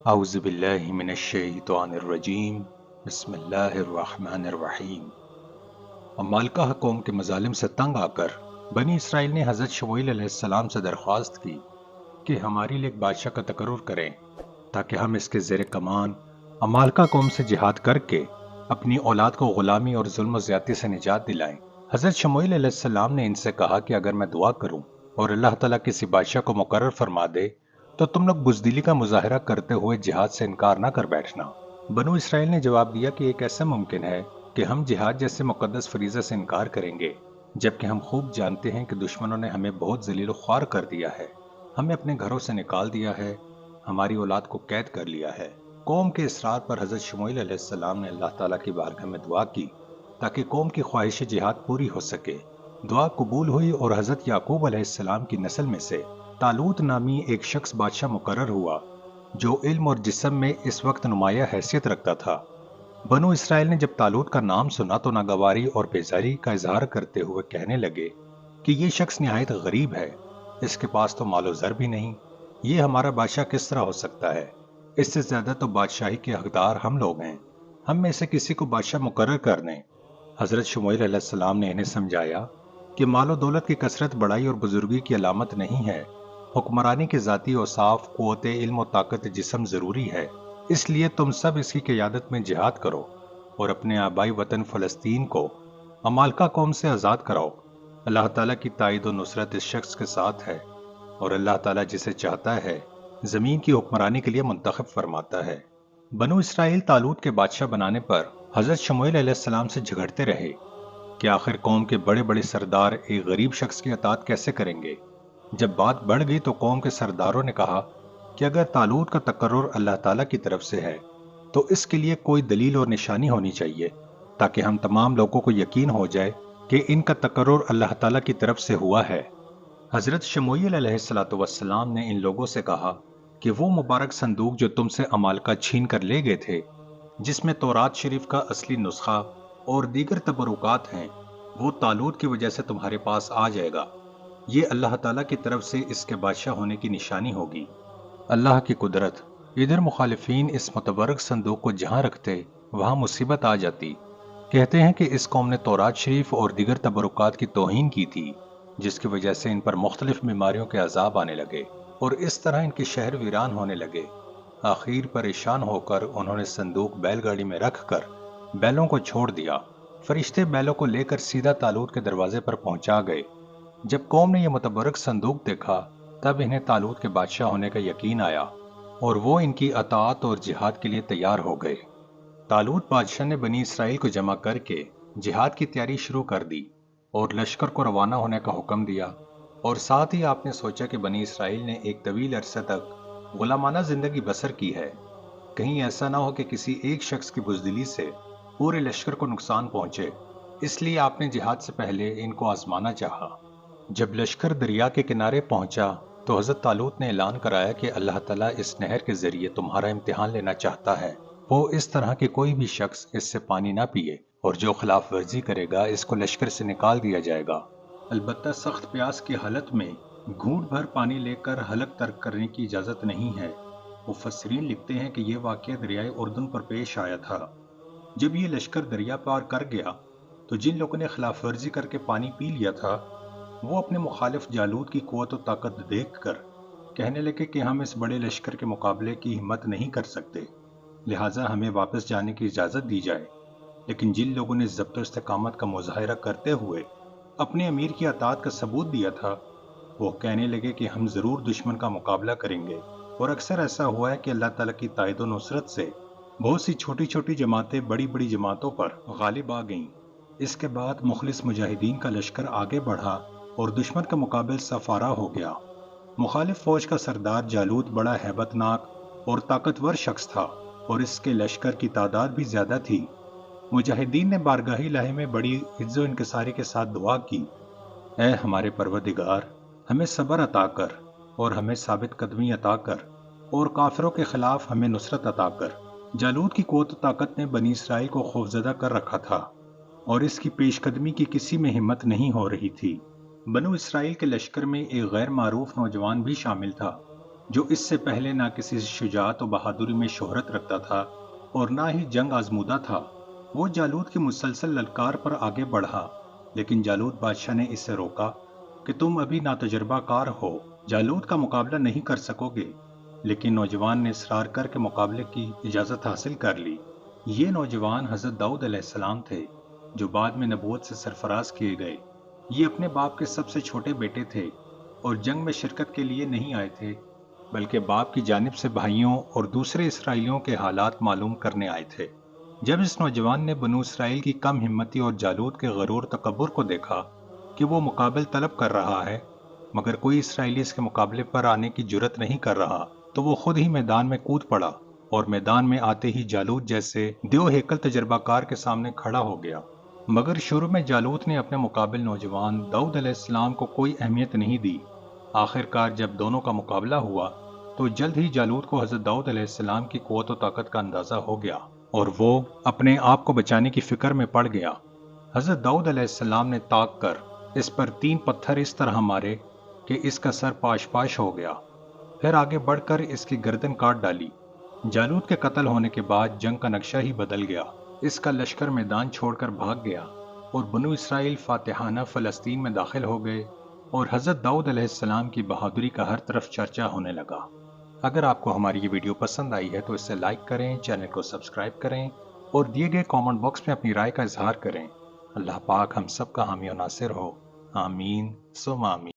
اعوذ باللہ من الشیطان الرجیم بسم اللہ الرحمن الرحیم۔ مالکہ قوم کے مظالم سے تنگ آ کر بنی اسرائیل نے حضرت شموئیل علیہ السلام سے درخواست کی کہ ہمارے لیے ایک بادشاہ کا تقرر کریں تاکہ ہم اس کے زیر کمان مالکہ قوم سے جہاد کر کے اپنی اولاد کو غلامی اور ظلم و زیادتی سے نجات دلائیں۔ حضرت شموئیل علیہ السلام نے ان سے کہا کہ اگر میں دعا کروں اور اللہ تعالیٰ کسی بادشاہ کو مقرر فرما دے تو تم لوگ بزدلی کا مظاہرہ کرتے ہوئے جہاد سے انکار نہ کر بیٹھنا۔ بنو اسرائیل نے جواب دیا کہ یہ کیسے ممکن ہے کہ ہم جہاد جیسے مقدس فریضہ سے انکار کریں گے جبکہ ہم خوب جانتے ہیں کہ دشمنوں نے ہمیں بہت ذلیل و خوار کر دیا ہے، ہمیں اپنے گھروں سے نکال دیا ہے، ہماری اولاد کو قید کر لیا ہے۔ قوم کے اصرار پر حضرت شموئیل علیہ السلام نے اللہ تعالیٰ کی بارگاہ میں دعا کی تاکہ قوم کی خواہش جہاد پوری ہو سکے۔ دعا قبول ہوئی اور حضرت یعقوب علیہ السلام کی نسل میں سے طالوت نامی ایک شخص بادشاہ مقرر ہوا جو علم اور جسم میں اس وقت نمایاں حیثیت رکھتا تھا۔ بنو اسرائیل نے جب طالوت کا نام سنا تو ناگواری اور بیزاری کا اظہار کرتے ہوئے کہنے لگے کہ یہ شخص نہایت غریب ہے، اس کے پاس تو مال و زر بھی نہیں، یہ ہمارا بادشاہ کس طرح ہو سکتا ہے؟ اس سے زیادہ تو بادشاہی کے حقدار ہم لوگ ہیں، ہم میں سے کسی کو بادشاہ مقرر کر دیں۔ حضرت شموئیل علیہ السلام نے انہیں سمجھایا کہ مال و دولت کی کثرت بڑائی اور بزرگی کی علامت نہیں ہے، حکمرانی کے ذاتی اوصاف، قوت علم و طاقت جسم ضروری ہے، اس لیے تم سب اس کی قیادت میں جہاد کرو اور اپنے آبائی وطن فلسطین کو عمالقہ قوم سے آزاد کراؤ۔ اللہ تعالیٰ کی تائید و نصرت اس شخص کے ساتھ ہے اور اللہ تعالیٰ جسے چاہتا ہے زمین کی حکمرانی کے لیے منتخب فرماتا ہے۔ بنو اسرائیل طالوت کے بادشاہ بنانے پر حضرت شموئیل علیہ السلام سے جھگڑتے رہے کہ آخر قوم کے بڑے بڑے سردار ایک غریب شخص کی اطاعت کیسے کریں گے۔ جب بات بڑھ گئی تو قوم کے سرداروں نے کہا کہ اگر طالوت کا تقرر اللہ تعالیٰ کی طرف سے ہے تو اس کے لیے کوئی دلیل اور نشانی ہونی چاہیے تاکہ ہم تمام لوگوں کو یقین ہو جائے کہ ان کا تقرر اللہ تعالیٰ کی طرف سے ہوا ہے۔ حضرت شموئیل علیہ السلام نے ان لوگوں سے کہا کہ وہ مبارک صندوق جو تم سے عمالقہ چھین کر لے گئے تھے، جس میں تورات شریف کا اصلی نسخہ اور دیگر تبرکات ہیں، وہ طالوت کی وجہ سے تمہارے پاس آ جائے گا۔ یہ اللہ تعالیٰ کی طرف سے اس کے بادشاہ ہونے کی نشانی ہوگی۔ اللہ کی قدرت! ادھر مخالفین اس متبرک صندوق کو جہاں رکھتے وہاں مصیبت آ جاتی۔ کہتے ہیں کہ اس قوم نے تورات شریف اور دیگر تبرکات کی توہین کی تھی، جس کی وجہ سے ان پر مختلف بیماریوں کے عذاب آنے لگے اور اس طرح ان کے شہر ویران ہونے لگے۔ آخر پریشان ہو کر انہوں نے صندوق بیل گاڑی میں رکھ کر بیلوں کو چھوڑ دیا۔ فرشتے بیلوں کو لے کر سیدھا طالوت کے دروازے پر پہنچا گئے۔ جب قوم نے یہ متبرک صندوق دیکھا تب انہیں طالوت کے بادشاہ ہونے کا یقین آیا اور وہ ان کی اطاعت اور جہاد کے لیے تیار ہو گئے۔ طالوت بادشاہ نے بنی اسرائیل کو جمع کر کے جہاد کی تیاری شروع کر دی اور لشکر کو روانہ ہونے کا حکم دیا، اور ساتھ ہی آپ نے سوچا کہ بنی اسرائیل نے ایک طویل عرصے تک غلامانہ زندگی بسر کی ہے، کہیں ایسا نہ ہو کہ کسی ایک شخص کی بزدلی سے پورے لشکر کو نقصان پہنچے، اس لیے آپ نے جہاد سے پہلے ان کو آزمانا چاہا۔ جب لشکر دریا کے کنارے پہنچا تو حضرت طالوت نے اعلان کرایا کہ اللہ تعالیٰ اس نہر کے ذریعے تمہارا امتحان لینا چاہتا ہے، وہ اس طرح کہ کوئی بھی شخص اس سے پانی نہ پیے، اور جو خلاف ورزی کرے گا اس کو لشکر سے نکال دیا جائے گا، البتہ سخت پیاس کی حالت میں گھونٹ بھر پانی لے کر حلق ترک کرنے کی اجازت نہیں ہے۔ مفسرین لکھتے ہیں کہ یہ واقعہ دریائے اردن پر پیش آیا تھا۔ جب یہ لشکر دریا پار کر گیا تو جن لوگوں نے خلاف ورزی کر کے پانی پی لیا تھا وہ اپنے مخالف جالوت کی قوت و طاقت دیکھ کر کہنے لگے کہ ہم اس بڑے لشکر کے مقابلے کی ہمت نہیں کر سکتے، لہٰذا ہمیں واپس جانے کی اجازت دی جائے۔ لیکن جن لوگوں نے ضبط و استقامت کا مظاہرہ کرتے ہوئے اپنے امیر کی اطاعت کا ثبوت دیا تھا وہ کہنے لگے کہ ہم ضرور دشمن کا مقابلہ کریں گے، اور اکثر ایسا ہوا ہے کہ اللہ تعالیٰ کی تائید و نصرت سے بہت سی چھوٹی چھوٹی جماعتیں بڑی بڑی جماعتوں پر غالب آ گئیں۔ اس کے بعد مخلص مجاہدین کا لشکر آگے بڑھا اور دشمن کا مقابل صفارہ ہو گیا۔ مخالف فوج کا سردار جالوت بڑا ہیبت ناک اور طاقتور شخص تھا اور اس کے لشکر کی تعداد بھی زیادہ تھی۔ مجاہدین نے بارگاہ الہی میں بڑی عز و انکساری کے ساتھ دعا کی، اے ہمارے پروردگار، ہمیں صبر عطا کر اور ہمیں ثابت قدمی عطا کر اور کافروں کے خلاف ہمیں نصرت عطا کر۔ جالوت کی قوت و طاقت نے بنی اسرائیل کو خوفزدہ کر رکھا تھا اور اس کی پیش قدمی کی کسی میں ہمت نہیں ہو رہی تھی۔ بنو اسرائیل کے لشکر میں ایک غیر معروف نوجوان بھی شامل تھا جو اس سے پہلے نہ کسی شجاعت و بہادری میں شہرت رکھتا تھا اور نہ ہی جنگ آزمودہ تھا، وہ جالوت کی مسلسل للکار پر آگے بڑھا، لیکن جالوت بادشاہ نے اسے روکا کہ تم ابھی ناتجربہ کار ہو، جالوت کا مقابلہ نہیں کر سکو گے۔ لیکن نوجوان نے اصرار کر کے مقابلے کی اجازت حاصل کر لی۔ یہ نوجوان حضرت داؤد علیہ السلام تھے، جو بعد میں نبوت سے سرفراز کیے گئے۔ یہ اپنے باپ کے سب سے چھوٹے بیٹے تھے اور جنگ میں شرکت کے لیے نہیں آئے تھے، بلکہ باپ کی جانب سے بھائیوں اور دوسرے اسرائیلیوں کے حالات معلوم کرنے آئے تھے۔ جب اس نوجوان نے بنو اسرائیل کی کم ہمتی اور جالوت کے غرور تکبر کو دیکھا کہ وہ مقابل طلب کر رہا ہے مگر کوئی اسرائیلی اس کے مقابلے پر آنے کی جرت نہیں کر رہا، تو وہ خود ہی میدان میں کود پڑا اور میدان میں آتے ہی جالوت جیسے دیو ہیکل تجربہ کار کے سامنے کھڑا ہو گیا۔ مگر شروع میں جالوت نے اپنے مقابل نوجوان داؤد علیہ السلام کو کوئی اہمیت نہیں دی۔ آخر کار جب دونوں کا مقابلہ ہوا تو جلد ہی جالوت کو حضرت داؤد علیہ السلام کی قوت و طاقت کا اندازہ ہو گیا اور وہ اپنے آپ کو بچانے کی فکر میں پڑ گیا۔ حضرت داؤد علیہ السلام نے طاق کر اس پر 3 پتھر اس طرح مارے کہ اس کا سر پاش پاش ہو گیا، پھر آگے بڑھ کر اس کی گردن کاٹ ڈالی۔ جالوت کے قتل ہونے کے بعد جنگ کا نقشہ ہی بدل گیا، اس کا لشکر میدان چھوڑ کر بھاگ گیا اور بنو اسرائیل فاتحانہ فلسطین میں داخل ہو گئے اور حضرت داؤد علیہ السلام کی بہادری کا ہر طرف چرچا ہونے لگا۔ اگر آپ کو ہماری یہ ویڈیو پسند آئی ہے تو اسے لائک کریں، چینل کو سبسکرائب کریں اور دیے گئے کامنٹ باکس میں اپنی رائے کا اظہار کریں۔ اللہ پاک ہم سب کا حامی و ناصر ہو، آمین ثم آمین۔